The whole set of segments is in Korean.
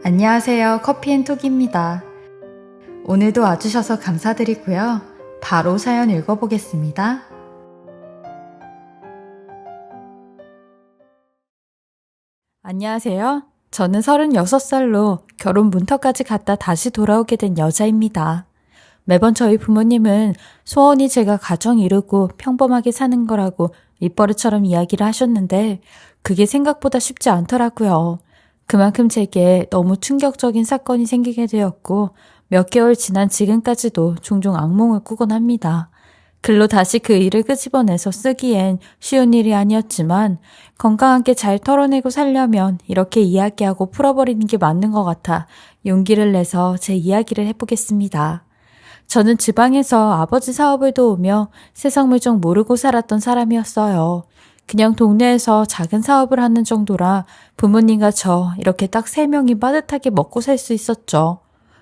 안녕하세요. 커피앤톡입니다. 오늘도 와주셔서 감사드리고요. 바로 사연 읽어보겠습니다. 안녕하세요. 저는 36살로 결혼 문턱까지 갔다 다시 돌아오게 된 여자입니다. 매번 저희 부모님은 소원이 제가 가정 이루고 평범하게 사는 거라고 입버릇처럼 이야기를 하셨는데 그게 생각보다 쉽지 않더라고요. 그만큼 제게 너무 충격적인 사건이 생기게 되었고 몇 개월 지난 지금까지도 종종 악몽을 꾸곤 합니다. 글로 다시 그 일을 끄집어내서 쓰기엔 쉬운 일이 아니었지만 건강하게 잘 털어내고 살려면 이렇게 이야기하고 풀어버리는 게 맞는 것 같아 용기를 내서 제 이야기를 해보겠습니다. 저는 지방에서 아버지 사업을 도우며 세상 물정 모르고 살았던 사람이었어요. 그냥 동네에서 작은 사업을 하는 정도라 부모님과 저 이렇게 딱 3명이 빠듯하게 먹고 살 수 있었죠.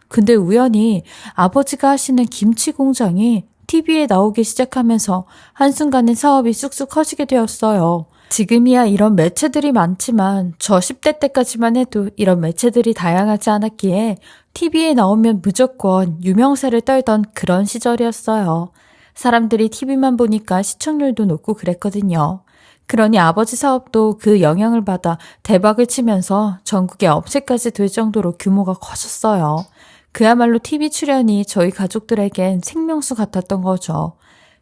근데 우연히 아버지가 하시는 김치 공장이 TV에 나오기 시작하면서 한순간에 사업이 쑥쑥 커지게 되었어요. 지금이야 이런 매체들이 많지만 저 10대 때까지만 해도 이런 매체들이 다양하지 않았기에 TV에 나오면 무조건 유명세를 떨던 그런 시절이었어요. 사람들이 TV만 보니까 시청률도 높고 그랬거든요. 그러니 아버지 사업도 그 영향을 받아 대박을 치면서 전국에 업체까지 될 정도로 규모가 커졌어요. 그야말로 TV 출연이 저희 가족들에겐 생명수 같았던 거죠.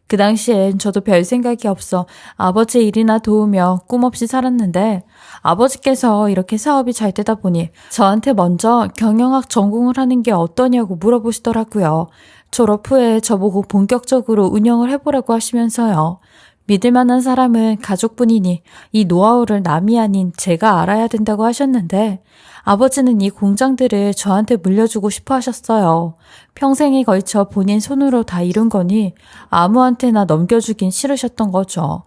그 당시엔 저도 별 생각이 없어 아버지 일이나 도우며 꿈없이 살았는데 아버지께서 이렇게 사업이 잘 되다 보니 저한테 먼저 경영학 전공을 하는 게 어떠냐고 물어보시더라고요. 졸업 후에 저보고 본격적으로 운영을 해보라고 하시면서요. 믿을 만한 사람은 가족분이니 이 노하우를 남이 아닌 제가 알아야 된다고 하셨는데 아버지는 이 공장들을 저한테 물려주고 싶어 하셨어요. 평생에 걸쳐 본인 손으로 다 이룬 거니 아무한테나 넘겨주긴 싫으셨던 거죠.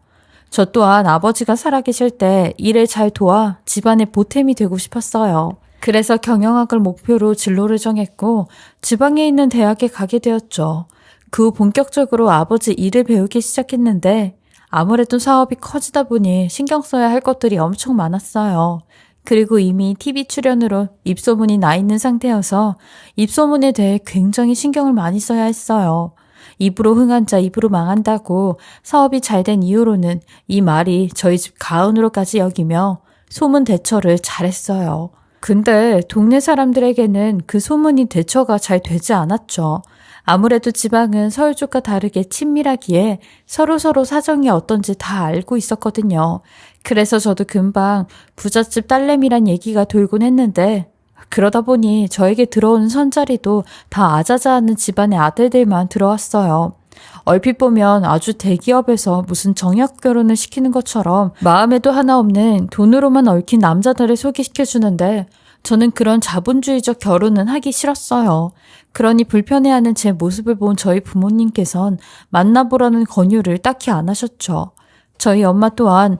저 또한 아버지가 살아계실 때 일을 잘 도와 집안의 보탬이 되고 싶었어요. 그래서 경영학을 목표로 진로를 정했고 지방에 있는 대학에 가게 되었죠. 그 후 본격적으로 아버지 일을 배우기 시작했는데 아무래도 사업이 커지다 보니 신경 써야 할 것들이 엄청 많았어요. 그리고 이미 TV 출연으로 입소문이 나 있는 상태여서 입소문에 대해 굉장히 신경을 많이 써야 했어요. 입으로 흥한 자 입으로 망한다고 사업이 잘 된 이후로는 이 말이 저희 집 가은으로까지 여기며 소문 대처를 잘했어요. 근데 동네 사람들에게는 그 소문이 대처가 잘 되지 않았죠. 아무래도 지방은 서울 쪽과 다르게 친밀하기에 서로서로 사정이 어떤지 다 알고 있었거든요. 그래서 저도 금방 부잣집 딸내미란 얘기가 돌곤 했는데 그러다 보니 저에게 들어오는 선자리도 다 아자자하는 집안의 아들들만 들어왔어요. 얼핏 보면 아주 대기업에서 무슨 정약 결혼을 시키는 것처럼 마음에도 하나 없는 돈으로만 얽힌 남자들을 소개시켜주는데 저는 그런 자본주의적 결혼은 하기 싫었어요. 그러니 불편해하는 제 모습을 본 저희 부모님께선 만나보라는 권유를 딱히 안 하셨죠. 저희 엄마 또한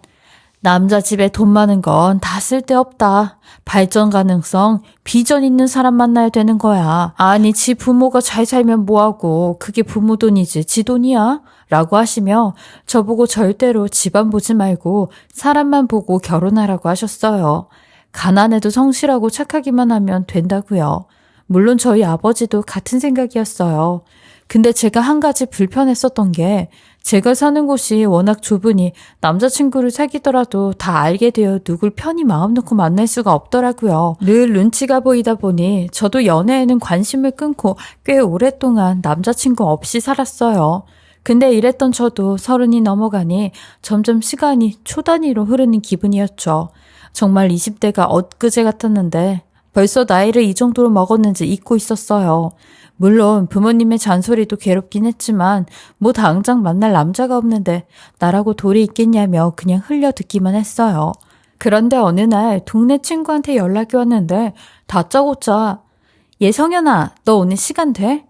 남자 집에 돈 많은 건 다 쓸데없다. 발전 가능성, 비전 있는 사람 만나야 되는 거야. 아니, 지 부모가 잘 살면 뭐하고 그게 부모 돈이지 지 돈이야? 라고 하시며 저보고 절대로 집안 보지 말고 사람만 보고 결혼하라고 하셨어요. 가난해도 성실하고 착하기만 하면 된다고요. 물론 저희 아버지도 같은 생각이었어요. 근데 제가 한 가지 불편했었던 게 제가 사는 곳이 워낙 좁으니 남자친구를 사귀더라도 다 알게 되어 누굴 편히 마음 놓고 만날 수가 없더라고요. 늘 눈치가 보이다 보니 저도 연애에는 관심을 끊고 꽤 오랫동안 남자친구 없이 살았어요. 근데 이랬던 저도 30이 넘어가니 점점 시간이 초 단위로 흐르는 기분이었죠. 정말 20대가 엊그제 같았는데 벌써 나이를 이 정도로 먹었는지 잊고 있었어요. 물론 부모님의 잔소리도 괴롭긴 했지만 뭐 당장 만날 남자가 없는데 나라고 돌이 있겠냐며 그냥 흘려 듣기만 했어요. 그런데 어느 날 동네 친구한테 연락이 왔는데 다짜고짜 성현아, 너 오늘 시간 돼?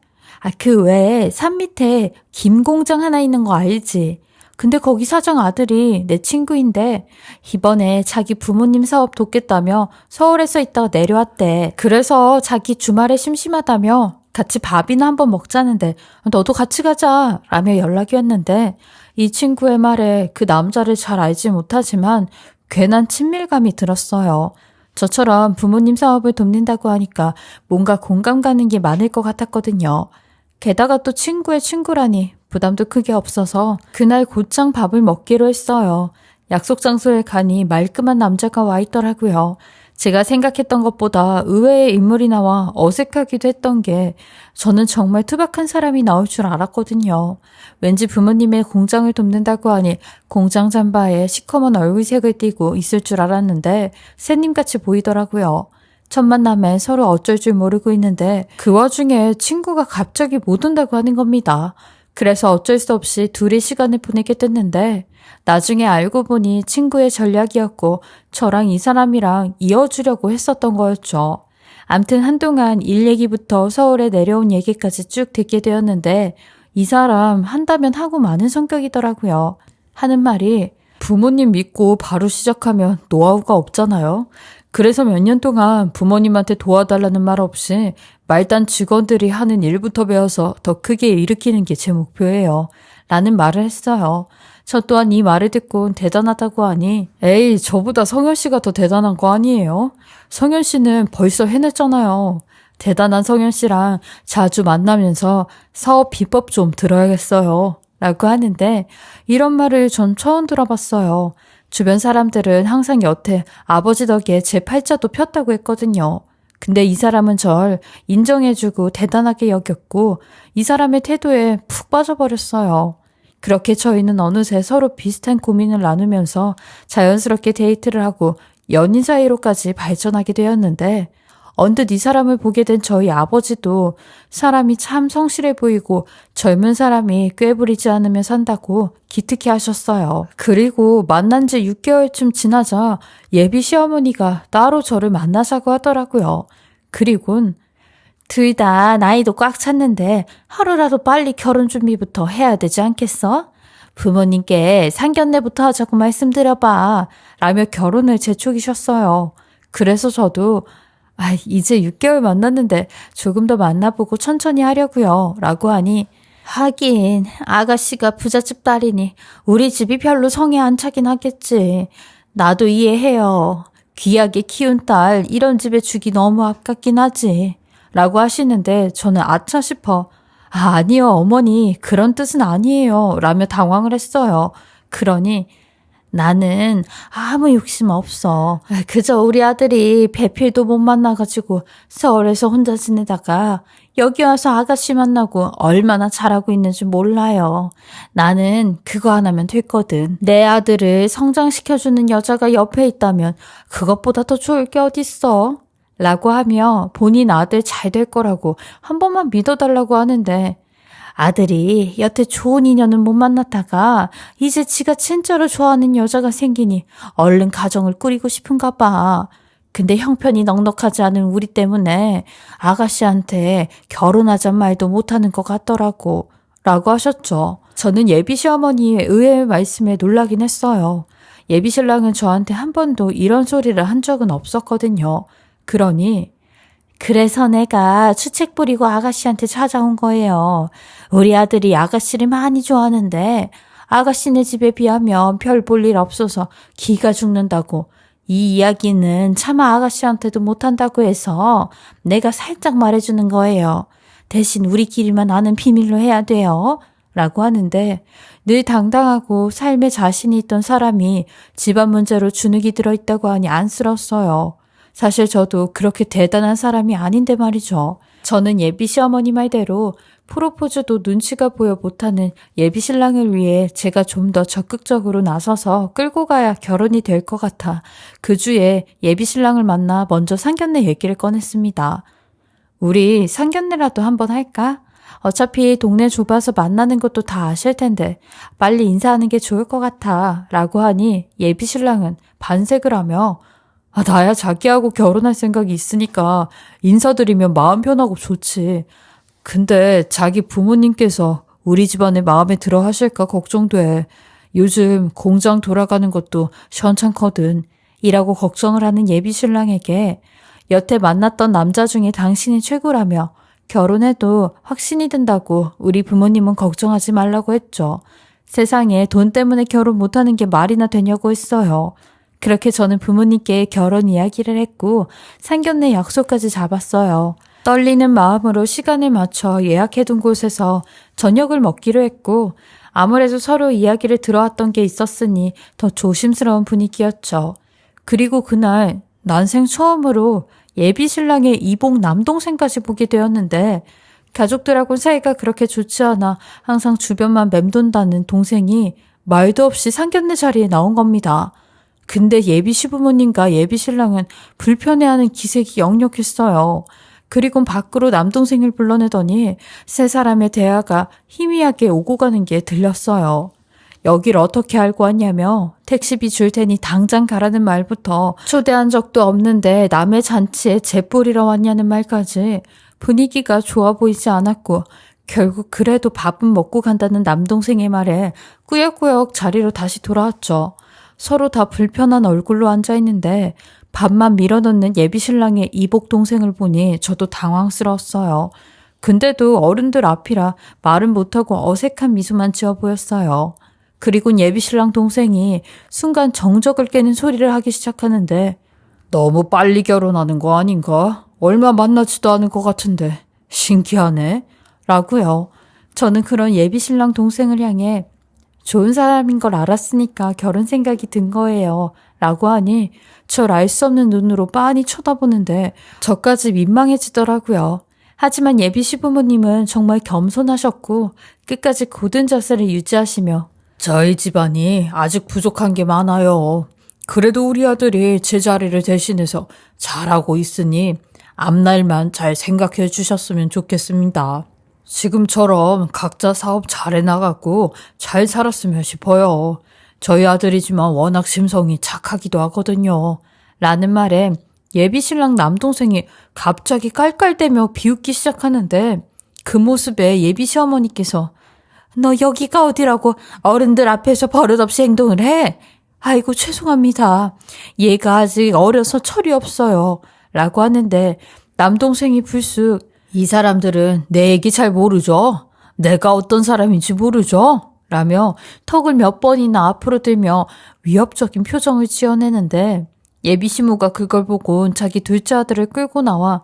그 외에 산 밑에 김 공장 하나 있는 거 알지? 근데 거기 사장 아들이 내 친구인데 이번에 자기 부모님 사업 돕겠다며 서울에서 있다가 내려왔대. 그래서 자기 주말에 심심하다며 같이 밥이나 한번 먹자는데 너도 같이 가자 라며 연락이 왔는데 이 친구의 말에 그 남자를 잘 알지 못하지만 괜한 친밀감이 들었어요. 저처럼 부모님 사업을 돕는다고 하니까 뭔가 공감 가는 게 많을 것 같았거든요. 게다가 또 친구의 친구라니 부담도 크게 없어서 그날 곧장 밥을 먹기로 했어요. 약속 장소에 가니 말끔한 남자가 와 있더라고요. 제가 생각했던 것보다 의외의 인물이 나와 어색하기도 했던 게 저는 정말 투박한 사람이 나올 줄 알았거든요. 왠지 부모님의 공장을 돕는다고 하니 공장 잠바에 시커먼 얼굴색을 띠고 있을 줄 알았는데 새님같이 보이더라고요. 첫 만남에 서로 어쩔 줄 모르고 있는데 그 와중에 친구가 갑자기 못 온다고 하는 겁니다. 그래서 어쩔 수 없이 둘이 시간을 보내게 됐는데 나중에 알고 보니 친구의 전략이었고 저랑 이 사람이랑 이어주려고 했었던 거였죠. 암튼 한동안 일 얘기부터 서울에 내려온 얘기까지 쭉 듣게 되었는데 이 사람 한다면 하고 많은 성격이더라고요. 하는 말이 부모님 믿고 바로 시작하면 노하우가 없잖아요. 그래서 몇 년 동안 부모님한테 도와달라는 말 없이 말단 직원들이 하는 일부터 배워서 더 크게 일으키는 게 제 목표예요. 라는 말을 했어요. 저 또한 이 말을 듣고 대단하다고 하니 에이 저보다 성현 씨가 더 대단한 거 아니에요? 성현 씨는 벌써 해냈잖아요. 대단한 성현 씨랑 자주 만나면서 사업 비법 좀 들어야겠어요. 라고 하는데 이런 말을 전 처음 들어봤어요. 주변 사람들은 항상 여태 아버지 덕에 제 팔자도 폈다고 했거든요. 근데 이 사람은 절 인정해주고 대단하게 여겼고 이 사람의 태도에 푹 빠져버렸어요. 그렇게 저희는 어느새 서로 비슷한 고민을 나누면서 자연스럽게 데이트를 하고 연인 사이로까지 발전하게 되었는데 언뜻 이 사람을 보게 된 저희 아버지도 사람이 참 성실해 보이고 젊은 사람이 꾀부리지 않으며 산다고 기특해 하셨어요. 그리고 만난 지 6개월쯤 지나자 예비 시어머니가 따로 저를 만나자고 하더라고요. 그리곤 둘 다 나이도 꽉 찼는데 하루라도 빨리 결혼 준비부터 해야 되지 않겠어? 부모님께 상견례부터 하자고 말씀드려봐. 라며 결혼을 재촉이셨어요. 그래서 저도 이제 6개월 만났는데 조금 더 만나보고 천천히 하려고요. 라고 하니 하긴 아가씨가 부잣집 딸이니 우리 집이 별로 성에 안 차긴 하겠지. 나도 이해해요. 귀하게 키운 딸 이런 집에 주기 너무 아깝긴 하지. 라고 하시는데 저는 아차 싶어 아니요 어머니 그런 뜻은 아니에요. 라며 당황을 했어요. 그러니 나는 아무 욕심 없어. 그저 우리 아들이 배필도 못 만나가지고 서울에서 혼자 지내다가 여기 와서 아가씨 만나고 얼마나 잘하고 있는지 몰라요. 나는 그거 하나면 됐거든. 내 아들을 성장시켜주는 여자가 옆에 있다면 그것보다 더 좋을 게 어딨어? 라고 하며 본인 아들 잘 될 거라고 한 번만 믿어달라고 하는데 아들이 여태 좋은 인연은 못 만났다가 이제 지가 진짜로 좋아하는 여자가 생기니 얼른 가정을 꾸리고 싶은가 봐. 근데 형편이 넉넉하지 않은 우리 때문에 아가씨한테 결혼하잔 말도 못하는 것 같더라고. 라고 하셨죠. 저는 예비 시어머니의 의외의 말씀에 놀라긴 했어요. 예비 신랑은 저한테 한 번도 이런 소리를 한 적은 없었거든요. 그러니 그래서 내가 추책 부리고 아가씨한테 찾아온 거예요. 우리 아들이 아가씨를 많이 좋아하는데 아가씨네 집에 비하면 별 볼 일 없어서 기가 죽는다고. 이 이야기는 차마 아가씨한테도 못한다고 해서 내가 살짝 말해주는 거예요. 대신 우리끼리만 아는 비밀로 해야 돼요. 라고 하는데 늘 당당하고 삶에 자신이 있던 사람이 집안 문제로 주눅이 들어있다고 하니 안쓰러웠어요. 사실 저도 그렇게 대단한 사람이 아닌데 말이죠. 저는 예비 시어머니 말대로 프로포즈도 눈치가 보여 못하는 예비 신랑을 위해 제가 좀 더 적극적으로 나서서 끌고 가야 결혼이 될 것 같아 그 주에 예비 신랑을 만나 먼저 상견례 얘기를 꺼냈습니다. 우리 상견례라도 한번 할까? 어차피 동네 좁아서 만나는 것도 다 아실 텐데 빨리 인사하는 게 좋을 것 같아 라고 하니 예비 신랑은 반색을 하며 나야 자기하고 결혼할 생각이 있으니까 인사드리면 마음 편하고 좋지. 근데 자기 부모님께서 우리 집안에 마음에 들어 하실까 걱정돼. 요즘 공장 돌아가는 것도 시원찮거든. 이라고 걱정을 하는 예비 신랑에게 여태 만났던 남자 중에 당신이 최고라며 결혼해도 확신이 든다고 우리 부모님은 걱정하지 말라고 했죠. 세상에 돈 때문에 결혼 못하는 게 말이나 되냐고 했어요. 그렇게 저는 부모님께 결혼 이야기를 했고 상견례 약속까지 잡았어요. 떨리는 마음으로 시간을 맞춰 예약해둔 곳에서 저녁을 먹기로 했고 아무래도 서로 이야기를 들어왔던 게 있었으니 더 조심스러운 분위기였죠. 그리고 그날 난생 처음으로 예비 신랑의 이복 남동생까지 보게 되었는데 가족들하고는 사이가 그렇게 좋지 않아 항상 주변만 맴돈다는 동생이 말도 없이 상견례 자리에 나온 겁니다. 근데 예비 시부모님과 예비 신랑은 불편해하는 기색이 역력했어요. 그리고 밖으로 남동생을 불러내더니 세 사람의 대화가 희미하게 오고 가는 게 들렸어요. 여길 어떻게 알고 왔냐며 택시비 줄 테니 당장 가라는 말부터 초대한 적도 없는데 남의 잔치에 재뿌리러 왔냐는 말까지 분위기가 좋아 보이지 않았고 결국 그래도 밥은 먹고 간다는 남동생의 말에 꾸역꾸역 자리로 다시 돌아왔죠. 서로 다 불편한 얼굴로 앉아있는데 밥만 밀어넣는 예비신랑의 이복 동생을 보니 저도 당황스러웠어요. 근데도 어른들 앞이라 말은 못하고 어색한 미소만 지어 보였어요. 그리고 예비신랑 동생이 순간 정적을 깨는 소리를 하기 시작하는데 너무 빨리 결혼하는 거 아닌가? 얼마 만나지도 않은 것 같은데 신기하네? 라고요. 저는 그런 예비신랑 동생을 향해 좋은 사람인 걸 알았으니까 결혼 생각이 든 거예요. 라고 하니 절 알 수 없는 눈으로 빤히 쳐다보는데 저까지 민망해지더라고요. 하지만 예비 시부모님은 정말 겸손하셨고 끝까지 고든 자세를 유지하시며 저희 집안이 아직 부족한 게 많아요. 그래도 우리 아들이 제 자리를 대신해서 잘하고 있으니 앞날만 잘 생각해 주셨으면 좋겠습니다. 지금처럼 각자 사업 잘 해나가고 잘 살았으면 싶어요. 저희 아들이지만 워낙 심성이 착하기도 하거든요. 라는 말에 예비신랑 남동생이 갑자기 깔깔대며 비웃기 시작하는데 그 모습에 예비시어머니께서 너 여기가 어디라고 어른들 앞에서 버릇없이 행동을 해? 아이고 죄송합니다. 얘가 아직 어려서 철이 없어요. 라고 하는데 남동생이 불쑥 이 사람들은 내 얘기 잘 모르죠? 내가 어떤 사람인지 모르죠? 라며 턱을 몇 번이나 앞으로 들며 위협적인 표정을 지어내는데 예비시모가 그걸 보고 자기 둘째 아들을 끌고 나와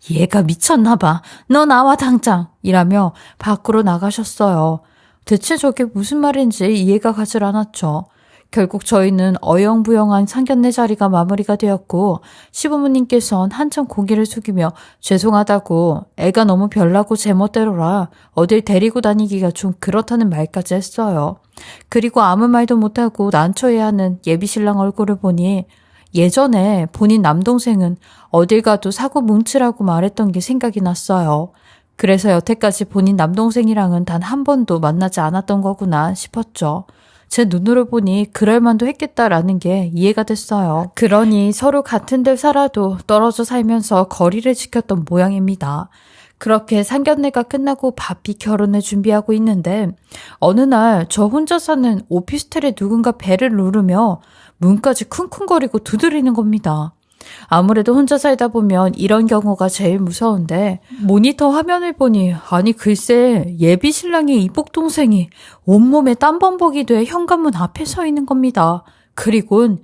얘가 미쳤나 봐. 너 나와 당장. 이라며 밖으로 나가셨어요. 대체 저게 무슨 말인지 이해가 가질 않았죠. 결국 저희는 어영부영한 상견례 자리가 마무리가 되었고 시부모님께선 한참 고개를 숙이며 죄송하다고 애가 너무 별나고 제멋대로라 어딜 데리고 다니기가 좀 그렇다는 말까지 했어요. 그리고 아무 말도 못하고 난처해하는 예비신랑 얼굴을 보니 예전에 본인 남동생은 어딜 가도 사고 뭉치라고 말했던 게 생각이 났어요. 그래서 여태까지 본인 남동생이랑은 단 한 번도 만나지 않았던 거구나 싶었죠. 제 눈으로 보니 그럴 만도 했겠다라는 게 이해가 됐어요. 그러니 서로 같은 데 살아도 떨어져 살면서 거리를 지켰던 모양입니다. 그렇게 상견례가 끝나고 바삐 결혼을 준비하고 있는데 어느 날 저 혼자 사는 오피스텔에 누군가 벨을 누르며 문까지 쿵쿵거리고 두드리는 겁니다. 아무래도 혼자 살다 보면 이런 경우가 제일 무서운데 모니터 화면을 보니 아니 글쎄 예비 신랑의 이복 동생이 온몸에 땀범벅이 돼 현관문 앞에 서 있는 겁니다. 그리곤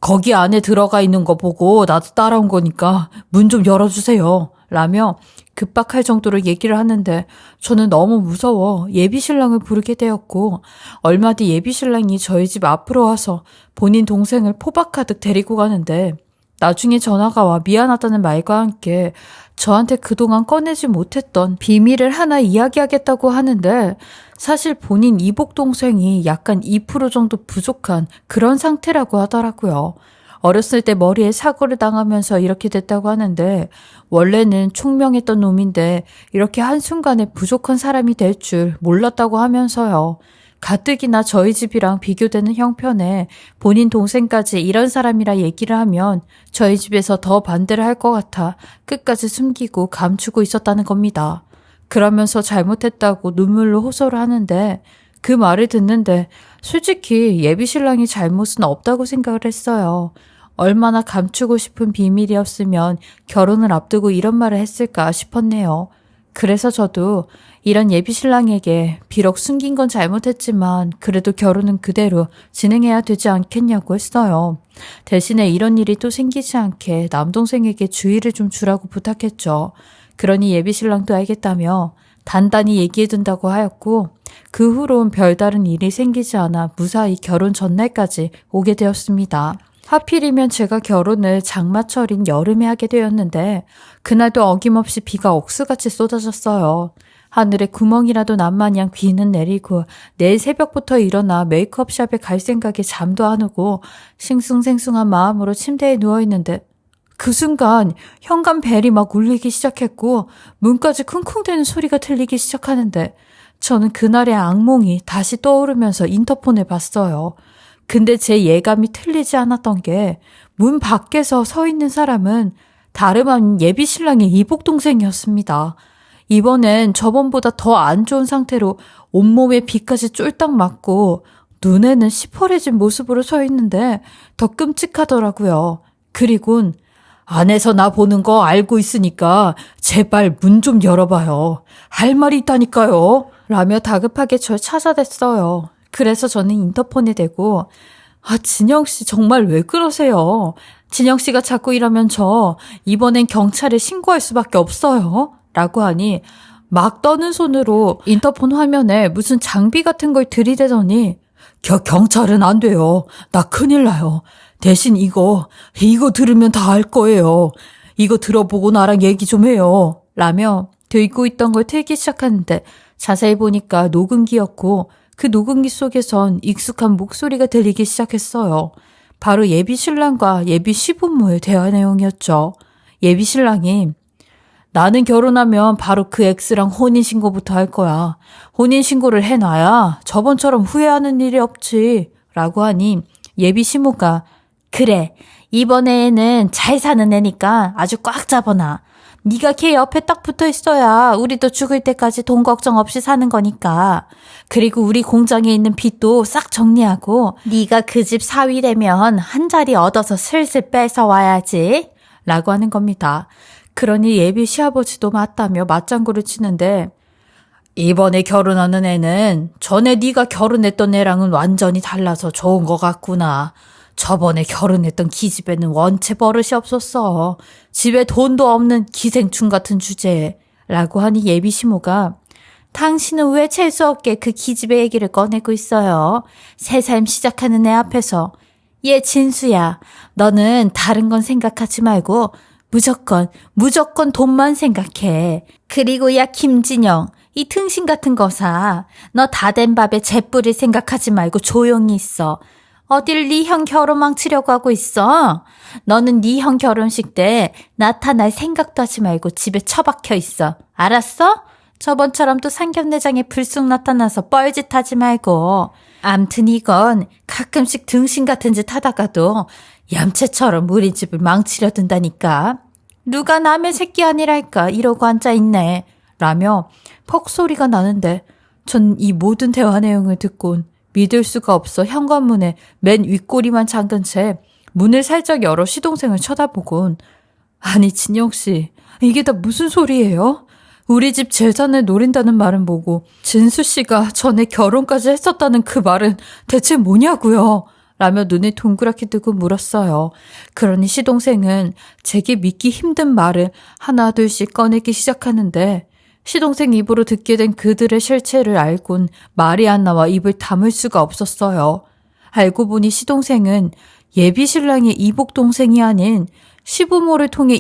거기 안에 들어가 있는 거 보고 나도 따라온 거니까 문 좀 열어주세요. 라며 급박할 정도로 얘기를 하는데 저는 너무 무서워 예비 신랑을 부르게 되었고 얼마 뒤 예비 신랑이 저희 집 앞으로 와서 본인 동생을 포박하듯 데리고 가는데 나중에 전화가 와 미안하다는 말과 함께 저한테 그동안 꺼내지 못했던 비밀을 하나 이야기하겠다고 하는데 사실 본인 이복 동생이 약간 2% 정도 부족한 그런 상태라고 하더라고요. 어렸을 때 머리에 사고를 당하면서 이렇게 됐다고 하는데 원래는 총명했던 놈인데 이렇게 한순간에 부족한 사람이 될 줄 몰랐다고 하면서요. 가뜩이나 저희 집이랑 비교되는 형편에 본인 동생까지 이런 사람이라 얘기를 하면 저희 집에서 더 반대를 할 것 같아 끝까지 숨기고 감추고 있었다는 겁니다. 그러면서 잘못했다고 눈물로 호소를 하는데 그 말을 듣는데 솔직히 예비 신랑이 잘못은 없다고 생각을 했어요. 얼마나 감추고 싶은 비밀이었으면 결혼을 앞두고 이런 말을 했을까 싶었네요. 그래서 저도 이런 예비신랑에게 비록 숨긴 건 잘못했지만 그래도 결혼은 그대로 진행해야 되지 않겠냐고 했어요. 대신에 이런 일이 또 생기지 않게 남동생에게 주의를 좀 주라고 부탁했죠. 그러니 예비신랑도 알겠다며 단단히 얘기해둔다고 하였고 그 후론 별다른 일이 생기지 않아 무사히 결혼 전날까지 오게 되었습니다. 하필이면 제가 결혼을 장마철인 여름에 하게 되었는데 그날도 어김없이 비가 억수같이 쏟아졌어요. 하늘에 구멍이라도 난 마냥 비는 내리고 내일 새벽부터 일어나 메이크업샵에 갈 생각에 잠도 안 오고 싱숭생숭한 마음으로 침대에 누워있는데 그 순간 현관 벨이 막 울리기 시작했고 문까지 쿵쿵대는 소리가 들리기 시작하는데 저는 그날의 악몽이 다시 떠오르면서 인터폰을 봤어요. 근데 제 예감이 틀리지 않았던 게 문 밖에서 서 있는 사람은 다름 아닌 예비신랑의 이복동생이었습니다. 이번엔 저번보다 더 안 좋은 상태로 온몸에 비까지 쫄딱 맞고 눈에는 시퍼레진 모습으로 서 있는데 더 끔찍하더라고요. 그리곤 안에서 나 보는 거 알고 있으니까 제발 문 좀 열어봐요. 할 말이 있다니까요. 라며 다급하게 절 찾아댔어요. 그래서 저는 인터폰에 대고 진영씨 정말 왜 그러세요? 진영씨가 자꾸 이러면 저 이번엔 경찰에 신고할 수밖에 없어요. 라고 하니 막 떠는 손으로 인터폰 화면에 무슨 장비 같은 걸 들이대더니 경찰은 안 돼요. 나 큰일 나요. 대신 이거 들으면 다 알 거예요. 이거 들어보고 나랑 얘기 좀 해요. 라며 들고 있던 걸 틀기 시작하는데 자세히 보니까 녹음기였고 그 녹음기 속에선 익숙한 목소리가 들리기 시작했어요. 바로 예비신랑과 예비시부모의 대화 내용이었죠. 예비신랑이 나는 결혼하면 바로 그 엑스랑 혼인신고부터 할 거야. 혼인신고를 해놔야 저번처럼 후회하는 일이 없지. 라고 하니 예비시모가 그래 이번에는 잘 사는 애니까 아주 꽉 잡아놔. 네가 걔 옆에 딱 붙어 있어야 우리도 죽을 때까지 돈 걱정 없이 사는 거니까. 그리고 우리 공장에 있는 빚도 싹 정리하고 네가 그 집 사위 되면 한 자리 얻어서 슬슬 뺏어 와야지. 라고 하는 겁니다. 그러니 예비 시아버지도 맞다며 맞장구를 치는데 이번에 결혼하는 애는 전에 네가 결혼했던 애랑은 완전히 달라서 좋은 것 같구나. 저번에 결혼했던 기집애는 원체 버릇이 없었어. 집에 돈도 없는 기생충 같은 주제에. 라고 하니 예비시모가 당신은 왜 재수 없게 그 기집애 얘기를 꺼내고 있어요. 새 삶 시작하는 애 앞에서. 얘 진수야. 너는 다른 건 생각하지 말고 무조건 돈만 생각해. 그리고 야 김진영. 이 등신 같은 거사. 너 다 된 밥에 재 뿌릴 생각하지 말고 조용히 있어. 어딜 네 형 결혼 망치려고 하고 있어? 너는 네 형 결혼식 때 나타날 생각도 하지 말고 집에 처박혀 있어. 알았어? 저번처럼 또 상견례장에 불쑥 나타나서 뻘짓하지 말고. 암튼 이건 가끔씩 등신 같은 짓 하다가도 얌체처럼 우리 집을 망치려 든다니까. 누가 남의 새끼 아니랄까 이러고 앉아있네. 라며 퍽소리가 나는데 전 이 모든 대화 내용을 듣곤 믿을 수가 없어 현관문에 맨 윗꼬리만 잠근 채 문을 살짝 열어 시동생을 쳐다보곤 아니 진영씨 이게 다 무슨 소리예요? 우리 집 재산을 노린다는 말은 뭐고 진수씨가 전에 결혼까지 했었다는 그 말은 대체 뭐냐고요? 라며 눈을 동그랗게 뜨고 물었어요. 그러니 시동생은 제게 믿기 힘든 말을 하나 둘씩 꺼내기 시작하는데 시동생 입으로 듣게 된 그들의 실체를 알곤 말이 안 나와 입을 다물 수가 없었어요. 알고 보니 시동생은 예비신랑의 이복동생이 아닌 시부모를 통해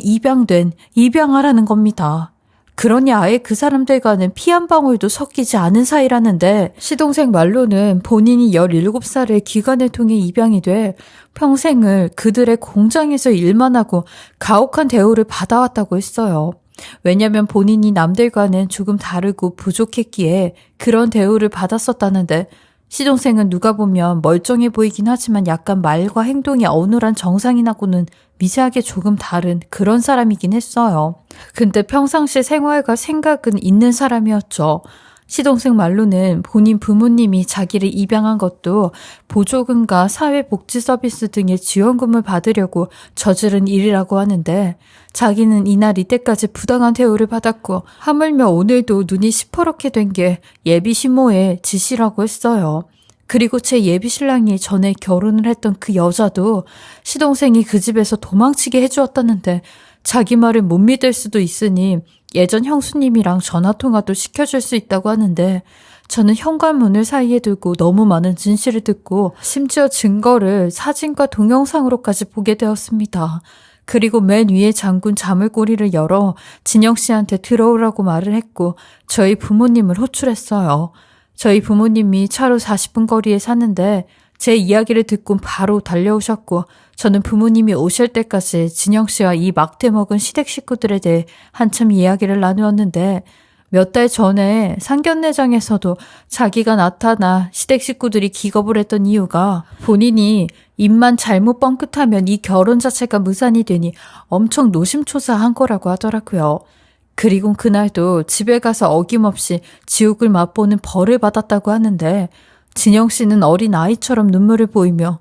입양하라는 겁니다. 그러니 아예 그 사람들과는 피 한 방울도 섞이지 않은 사이라는데 시동생 말로는 본인이 17살에 기관을 통해 입양이 돼 평생을 그들의 공장에서 일만 하고 가혹한 대우를 받아왔다고 했어요. 왜냐면 본인이 남들과는 조금 다르고 부족했기에 그런 대우를 받았었다는데 시동생은 누가 보면 멀쩡해 보이긴 하지만 약간 말과 행동이 어눌한 정상인하고는 미세하게 조금 다른 그런 사람이긴 했어요. 근데 평상시 생활과 생각은 있는 사람이었죠. 시동생 말로는 본인 부모님이 자기를 입양한 것도 보조금과 사회복지 서비스 등의 지원금을 받으려고 저지른 일이라고 하는데 자기는 이날 이때까지 부당한 대우를 받았고 하물며 오늘도 눈이 시퍼렇게 된 게 예비 신모의 짓이라고 했어요. 그리고 제 예비 신랑이 전에 결혼을 했던 그 여자도 시동생이 그 집에서 도망치게 해주었다는데 자기 말을 못 믿을 수도 있으니 예전 형수님이랑 전화통화도 시켜줄 수 있다고 하는데 저는 현관문을 사이에 두고 너무 많은 진실을 듣고 심지어 증거를 사진과 동영상으로까지 보게 되었습니다. 그리고 맨 위에 잠근 자물고리를 열어 진영 씨한테 들어오라고 말을 했고 저희 부모님을 호출했어요. 저희 부모님이 차로 40분 거리에 사는데 제 이야기를 듣고 바로 달려오셨고 저는 부모님이 오실 때까지 진영 씨와 이 막대 먹은 시댁 식구들에 대해 한참 이야기를 나누었는데 몇 달 전에 상견례장에서도 자기가 나타나 시댁 식구들이 기겁을 했던 이유가 본인이 입만 잘못 뻥끗하면 이 결혼 자체가 무산이 되니 엄청 노심초사한 거라고 하더라고요. 그리고 그날도 집에 가서 어김없이 지옥을 맛보는 벌을 받았다고 하는데 진영 씨는 어린 아이처럼 눈물을 보이며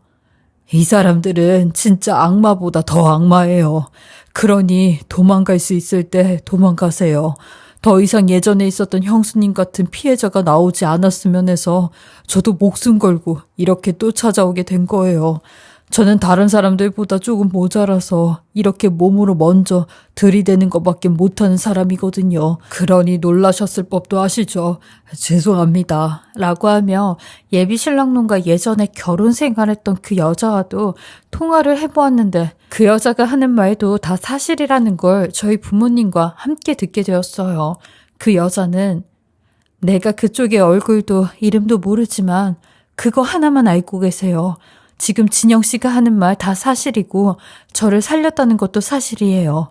이 사람들은 진짜 악마보다 더 악마예요. 그러니 도망갈 수 있을 때 도망가세요. 더 이상 예전에 있었던 형수님 같은 피해자가 나오지 않았으면 해서 저도 목숨 걸고 이렇게 또 찾아오게 된 거예요. 저는 다른 사람들보다 조금 모자라서 이렇게 몸으로 먼저 들이대는 것밖에 못하는 사람이거든요. 그러니 놀라셨을 법도 아시죠? 죄송합니다. 라고 하며 예비 신랑놈과 예전에 결혼 생활했던 그 여자와도 통화를 해보았는데 그 여자가 하는 말도 다 사실이라는 걸 저희 부모님과 함께 듣게 되었어요. 그 여자는 내가 그쪽의 얼굴도 이름도 모르지만 그거 하나만 알고 계세요. 지금 진영 씨가 하는 말 다 사실이고 저를 살렸다는 것도 사실이에요.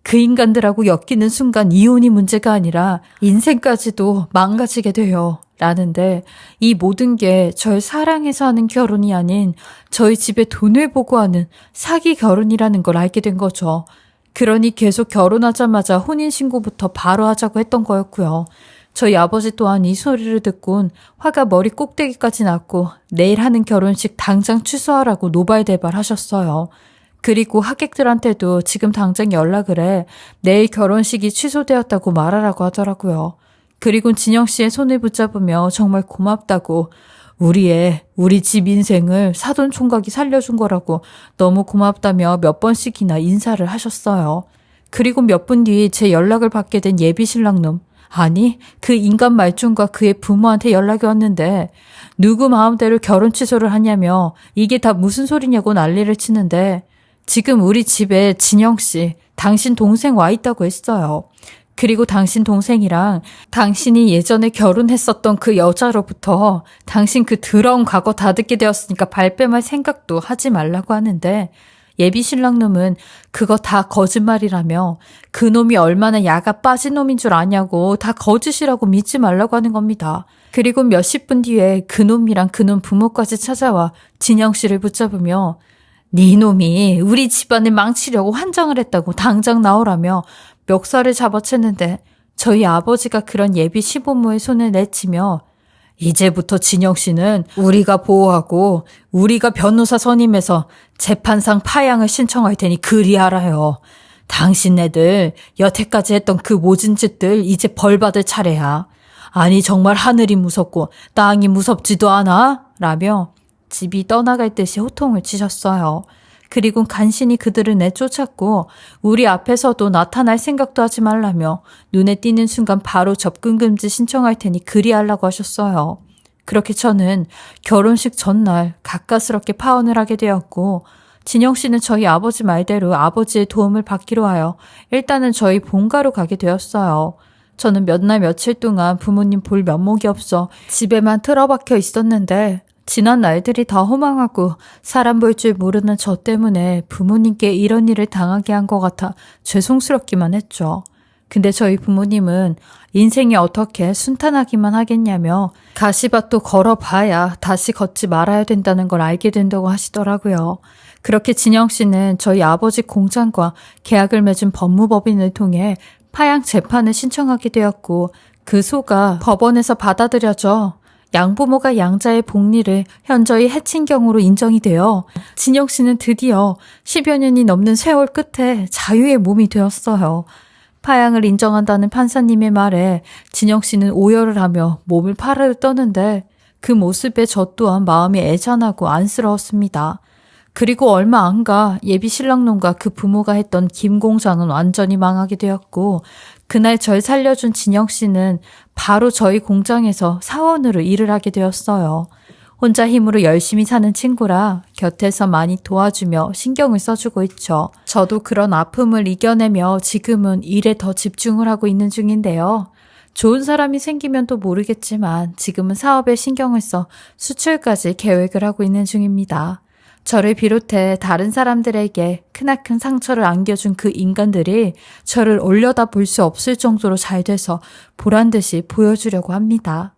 그 인간들하고 엮이는 순간 이혼이 문제가 아니라 인생까지도 망가지게 돼요. 라는데 이 모든 게 절 사랑해서 하는 결혼이 아닌 저희 집에 돈을 보고 하는 사기 결혼이라는 걸 알게 된 거죠. 그러니 계속 결혼하자마자 혼인신고부터 바로 하자고 했던 거였고요. 저희 아버지 또한 이 소리를 듣곤 화가 머리 꼭대기까지 났고 내일 하는 결혼식 당장 취소하라고 노발대발 하셨어요. 그리고 하객들한테도 지금 당장 연락을 해 내일 결혼식이 취소되었다고 말하라고 하더라고요. 그리고 진영 씨의 손을 붙잡으며 정말 고맙다고 우리 집 인생을 사돈 총각이 살려준 거라고 너무 고맙다며 몇 번씩이나 인사를 하셨어요. 그리고 몇 분 뒤 제 연락을 받게 된 예비 신랑놈. 아니, 그 인간 말종과 그의 부모한테 연락이 왔는데 누구 마음대로 결혼 취소를 하냐며 이게 다 무슨 소리냐고 난리를 치는데 지금 우리 집에 진영 씨, 당신 동생 와 있다고 했어요. 그리고 당신 동생이랑 당신이 예전에 결혼했었던 그 여자로부터 당신 그 더러운 과거 다 듣게 되었으니까 발뺌할 생각도 하지 말라고 하는데 예비 신랑놈은 그거 다 거짓말이라며 그놈이 얼마나 야가 빠진 놈인 줄 아냐고 다 거짓이라고 믿지 말라고 하는 겁니다. 그리고 몇십 분 뒤에 그놈이랑 그놈 부모까지 찾아와 진영 씨를 붙잡으며 네 놈이 우리 집안을 망치려고 환장을 했다고 당장 나오라며 멱살을 잡아챘는데 저희 아버지가 그런 예비 시부모의 손을 내치며 이제부터 진영 씨는 우리가 보호하고 우리가 변호사 선임해서 재판상 파양을 신청할 테니 그리 알아요. 당신네들 여태까지 했던 그 모진 짓들 이제 벌 받을 차례야. 아니 정말 하늘이 무섭고 땅이 무섭지도 않아? 라며 집이 떠나갈 듯이 호통을 치셨어요. 그리고 간신히 그들을 내쫓았고 우리 앞에서도 나타날 생각도 하지 말라며 눈에 띄는 순간 바로 접근금지 신청할 테니 그리 하려고 하셨어요. 그렇게 저는 결혼식 전날 가까스럽게 파혼을 하게 되었고 진영 씨는 저희 아버지 말대로 아버지의 도움을 받기로 하여 일단은 저희 본가로 가게 되었어요. 저는 몇 날 며칠 동안 부모님 볼 면목이 없어 집에만 틀어박혀 있었는데 지난 날들이 다 허망하고 사람 볼 줄 모르는 저 때문에 부모님께 이런 일을 당하게 한 것 같아 죄송스럽기만 했죠. 근데 저희 부모님은 인생이 어떻게 순탄하기만 하겠냐며 가시밭도 걸어봐야 다시 걷지 말아야 된다는 걸 알게 된다고 하시더라고요. 그렇게 진영 씨는 저희 아버지 공장과 계약을 맺은 법무법인을 통해 파양 재판을 신청하게 되었고 그 소가 법원에서 받아들여져 양부모가 양자의 복리를 현저히 해친 경우로 인정이 되어 진영 씨는 드디어 10여 년이 넘는 세월 끝에 자유의 몸이 되었어요. 파양을 인정한다는 판사님의 말에 진영 씨는 오열을 하며 몸을 파르르 떠는데 그 모습에 저 또한 마음이 애잔하고 안쓰러웠습니다. 그리고 얼마 안 가 예비 신랑놈과 그 부모가 했던 김공장은 완전히 망하게 되었고 그날 절 살려준 진영 씨는 바로 저희 공장에서 사원으로 일을 하게 되었어요. 혼자 힘으로 열심히 사는 친구라 곁에서 많이 도와주며 신경을 써주고 있죠. 저도 그런 아픔을 이겨내며 지금은 일에 더 집중을 하고 있는 중인데요. 좋은 사람이 생기면 또 모르겠지만 지금은 사업에 신경을 써 수출까지 계획을 하고 있는 중입니다. 저를 비롯해 다른 사람들에게 크나큰 상처를 안겨준 그 인간들이 저를 올려다볼 수 없을 정도로 잘 돼서 보란듯이 보여주려고 합니다.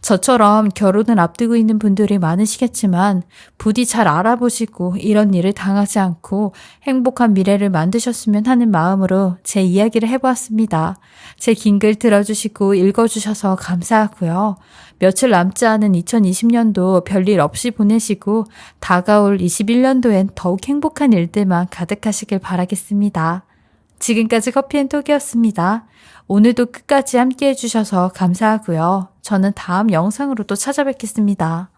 저처럼 결혼을 앞두고 있는 분들이 많으시겠지만 부디 잘 알아보시고 이런 일을 당하지 않고 행복한 미래를 만드셨으면 하는 마음으로 제 이야기를 해보았습니다. 제 긴 글 들어주시고 읽어주셔서 감사하고요. 며칠 남지 않은 2020년도 별일 없이 보내시고 다가올 21년도엔 더욱 행복한 일들만 가득하시길 바라겠습니다. 지금까지 커피앤톡이었습니다. 오늘도 끝까지 함께 해주셔서 감사하고요. 저는 다음 영상으로 또 찾아뵙겠습니다.